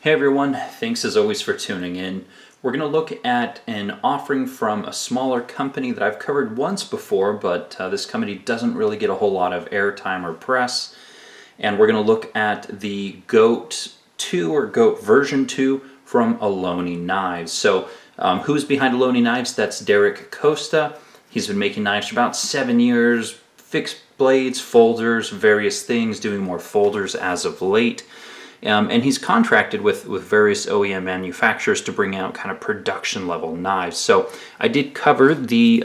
Hey everyone, thanks as always for tuning in. We're going to look at an offering from a smaller company that I've covered once before, but this company doesn't really get a whole lot of airtime or press. And we're going to look at the GOAT 2 or GOAT version 2 from Ohlone Knives. So who's behind Ohlone Knives? That's Derek Costa. He's been making knives for about 7 years, fixed blades, folders, various things, doing more folders as of late. And he's contracted with various OEM manufacturers to bring out kind of production level knives. So I did cover the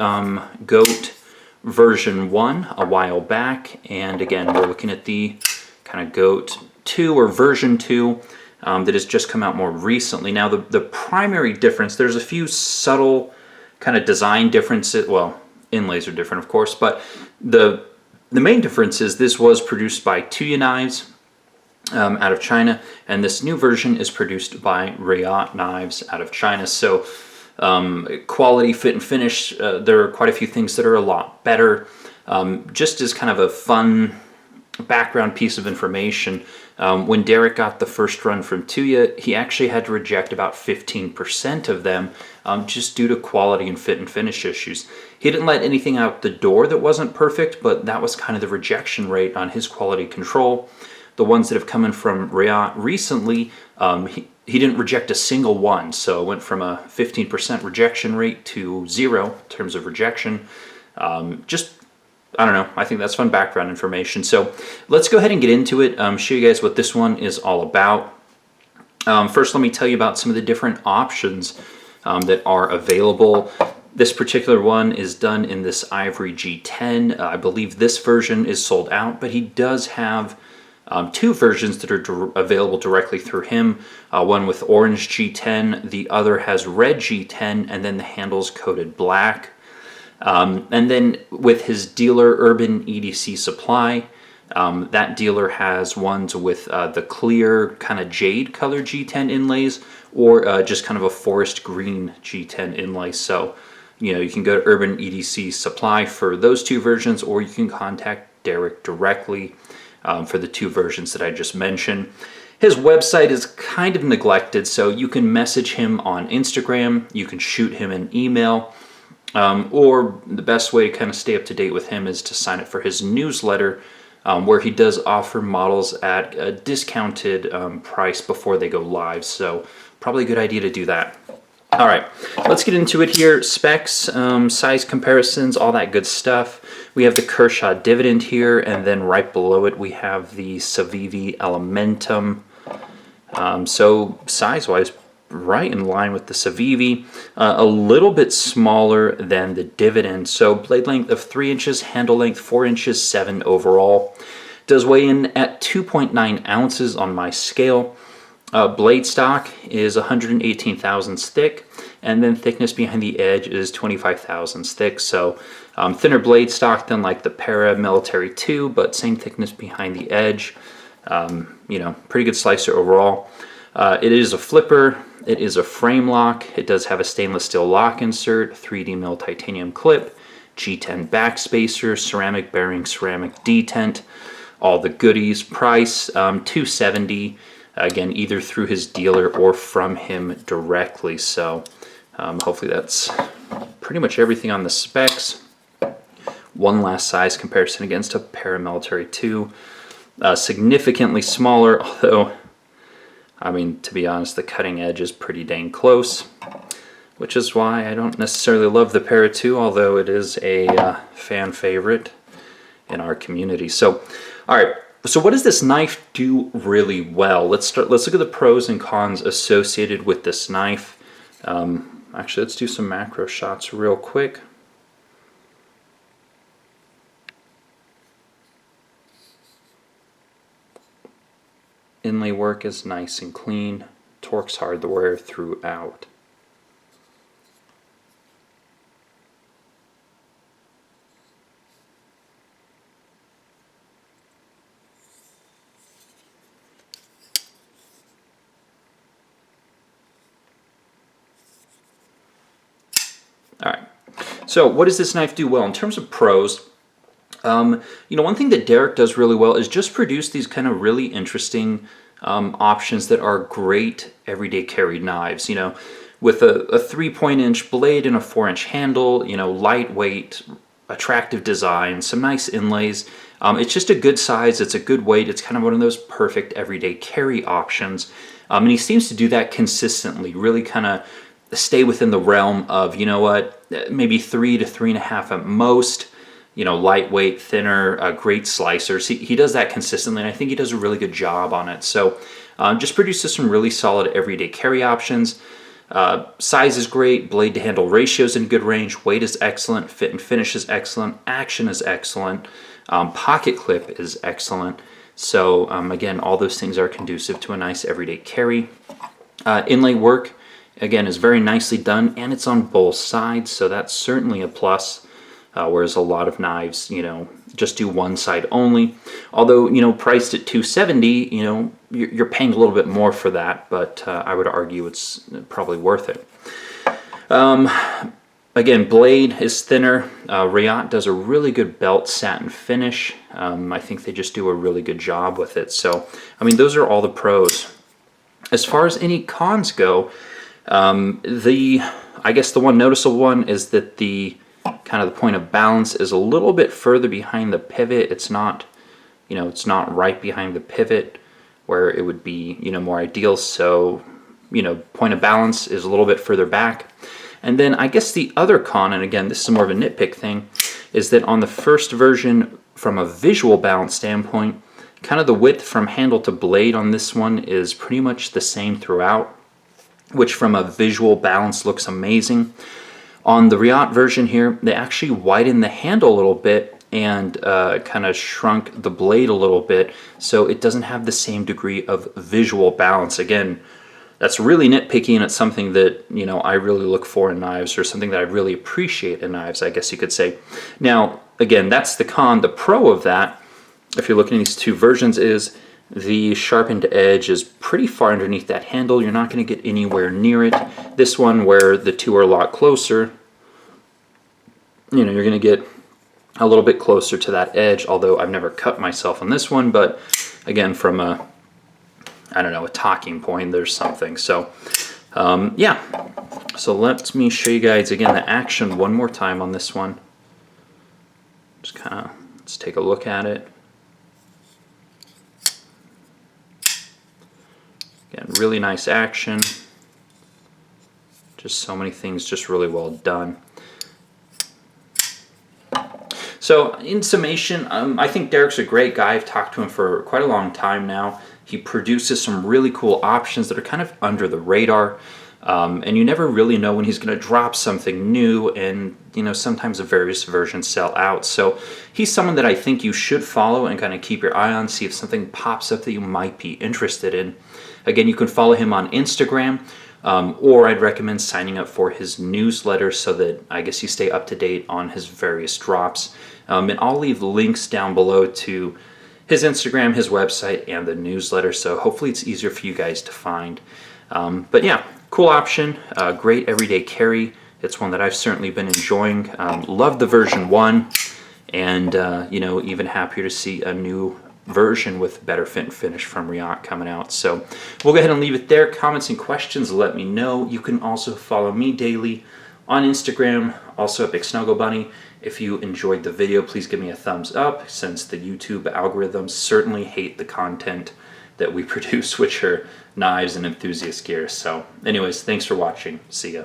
GOAT version 1 a while back, and again we're looking at the kind of GOAT 2 or version 2 that has just come out more recently. Now the primary difference, there's a few subtle kind of design differences. Well, inlays are different of course, but the main difference is this was produced by Tuya Knives out of China, and this new version is produced by Rayot Knives out of China. So quality, fit, and finish, there are quite a few things that are a lot better. Just as kind of a fun background piece of information, when Derek got the first run from Tuya, he actually had to reject about 15% of them just due to quality and fit and finish issues. He didn't let anything out the door that wasn't perfect, but that was kind of the rejection rate on his quality control. The ones that have come in from Rayot recently, he didn't reject a single one, so it went from a 15% rejection rate to 0 in terms of rejection. Just, I don't know, I think that's fun background information. So let's go ahead and get into it, show you guys what this one is all about. First, let me tell you about some of the different options that are available. This particular one is done in this Ivory G10. I believe this version is sold out, but he does have two versions that are available directly through him. One with orange G10, the other has red G10, and then the handle's coated black. And then with his dealer, Urban EDC Supply, that dealer has ones with the clear kind of jade color G10 inlays, or just kind of a forest green G10 inlay. So, you know, you can go to Urban EDC Supply for those two versions, or you can contact Derek directly for the two versions that I just mentioned. His website is kind of neglected, so you can message him on Instagram, you can shoot him an email, or the best way to kind of stay up to date with him is to sign up for his newsletter, where he does offer models at a discounted price before they go live. So probably a good idea to do that. All right, let's get into it here. Specs, size comparisons, all that good stuff. We have the Kershaw Dividend here, and then right below it we have the Civivi Elementum. So size-wise, right in line with the Civivi. A little bit smaller than the Dividend. So blade length of 3 inches, handle length 4 inches, 7 overall. Does weigh in at 2.9 ounces on my scale. Blade stock is 118 thousandths thick, and then thickness behind the edge is 25 thousandths thick. So thinner blade stock than like the Para Military 2, but same thickness behind the edge. You know, pretty good slicer overall. It is a flipper. It is a frame lock. It does have a stainless steel lock insert, 3D mill titanium clip, G10 backspacer, ceramic bearing, ceramic detent, all the goodies. Price $270. Again, either through his dealer or from him directly. So hopefully that's pretty much everything on the specs. One last size comparison against a Paramilitary 2. Significantly smaller, although, I mean, to be honest, the cutting edge is pretty dang close, which is why I don't necessarily love the Para 2, although it is a fan favorite in our community. So, all right. So what does this knife do really well? Let's look at the pros and cons associated with this knife. Actually, let's do some macro shots real quick. Inlay work is nice and clean. Torque's hard to wear throughout. All right, so what does this knife do well? In terms of pros, you know, one thing that Derek does really well is just produce these kind of really interesting options that are great everyday carry knives. You know, with a 3-point-inch blade and a 4-inch handle, you know, lightweight, attractive design, some nice inlays. It's just a good size, it's a good weight, it's kind of one of those perfect everyday carry options. And he seems to do that consistently, really kind of stay within the realm of, you know what, maybe 3 to 3.5 at most, you know, lightweight, thinner, great slicers. He does that consistently, and I think he does a really good job on it. So just produces some really solid everyday carry options. Size is great, blade to handle ratio is in good range, weight is excellent, fit and finish is excellent, action is excellent, pocket clip is excellent. So again, all those things are conducive to a nice everyday carry. Inlay work, again, is very nicely done, and it's on both sides, so that's certainly a plus. Whereas a lot of knives, you know, just do one side only. Although, you know, priced at $270, you know, you're paying a little bit more for that, but I would argue it's probably worth it. Again, blade is thinner. Rayot does a really good belt satin finish. I think they just do a really good job with it. So, I mean, those are all the pros. As far as any cons go, I guess the one noticeable one is that the kind of the point of balance is a little bit further behind the pivot. It's not, you know, it's not right behind the pivot where it would be, you know, more ideal. So, you know, point of balance is a little bit further back. And then I guess the other con, and again, this is more of a nitpick thing, is that on the first version, from a visual balance standpoint, kind of the width from handle to blade on this one is pretty much the same throughout, which from a visual balance looks amazing. On the Rayot version here, they actually widened the handle a little bit and kind of shrunk the blade a little bit, so it doesn't have the same degree of visual balance. Again, that's really nitpicky, and it's something that, you know, I really look for in knives, or something that I really appreciate in knives, I guess you could say. Now, again, that's the con. The pro of that, if you're looking at these two versions, is the sharpened edge is pretty far underneath that handle. You're not going to get anywhere near it. This one, where the two are a lot closer, you know, you're going to get a little bit closer to that edge, although I've never cut myself on this one, but again, from a, I don't know, a talking point, there's something. So yeah, so let me show you guys again the action one more time on this one. Just kind of, let's take a look at it. Again, really nice action. Just so many things just really well done. So in summation, I think Derek's a great guy. I've talked to him for quite a long time now. He produces some really cool options that are kind of under the radar. And you never really know when he's going to drop something new, and, you know, sometimes the various versions sell out. So he's someone that I think you should follow and kind of keep your eye on, see if something pops up that you might be interested in. Again, you can follow him on Instagram, or I'd recommend signing up for his newsletter so that I guess you stay up to date on his various drops. And I'll leave links down below to his Instagram, his website, and the newsletter, so hopefully it's easier for you guys to find. But yeah, cool option, great everyday carry. It's one that I've certainly been enjoying. Love the version 1, and you know, even happier to see a new version with better fit and finish from Rayot coming out. So we'll go ahead and leave it there. Comments and questions, let me know. You can also follow me daily on Instagram, also EpicSnuggleBunny. If you enjoyed the video, please give me a thumbs up, since the YouTube algorithms certainly hate the content that we produce, which are knives and enthusiast gear. So anyways, thanks for watching. See ya.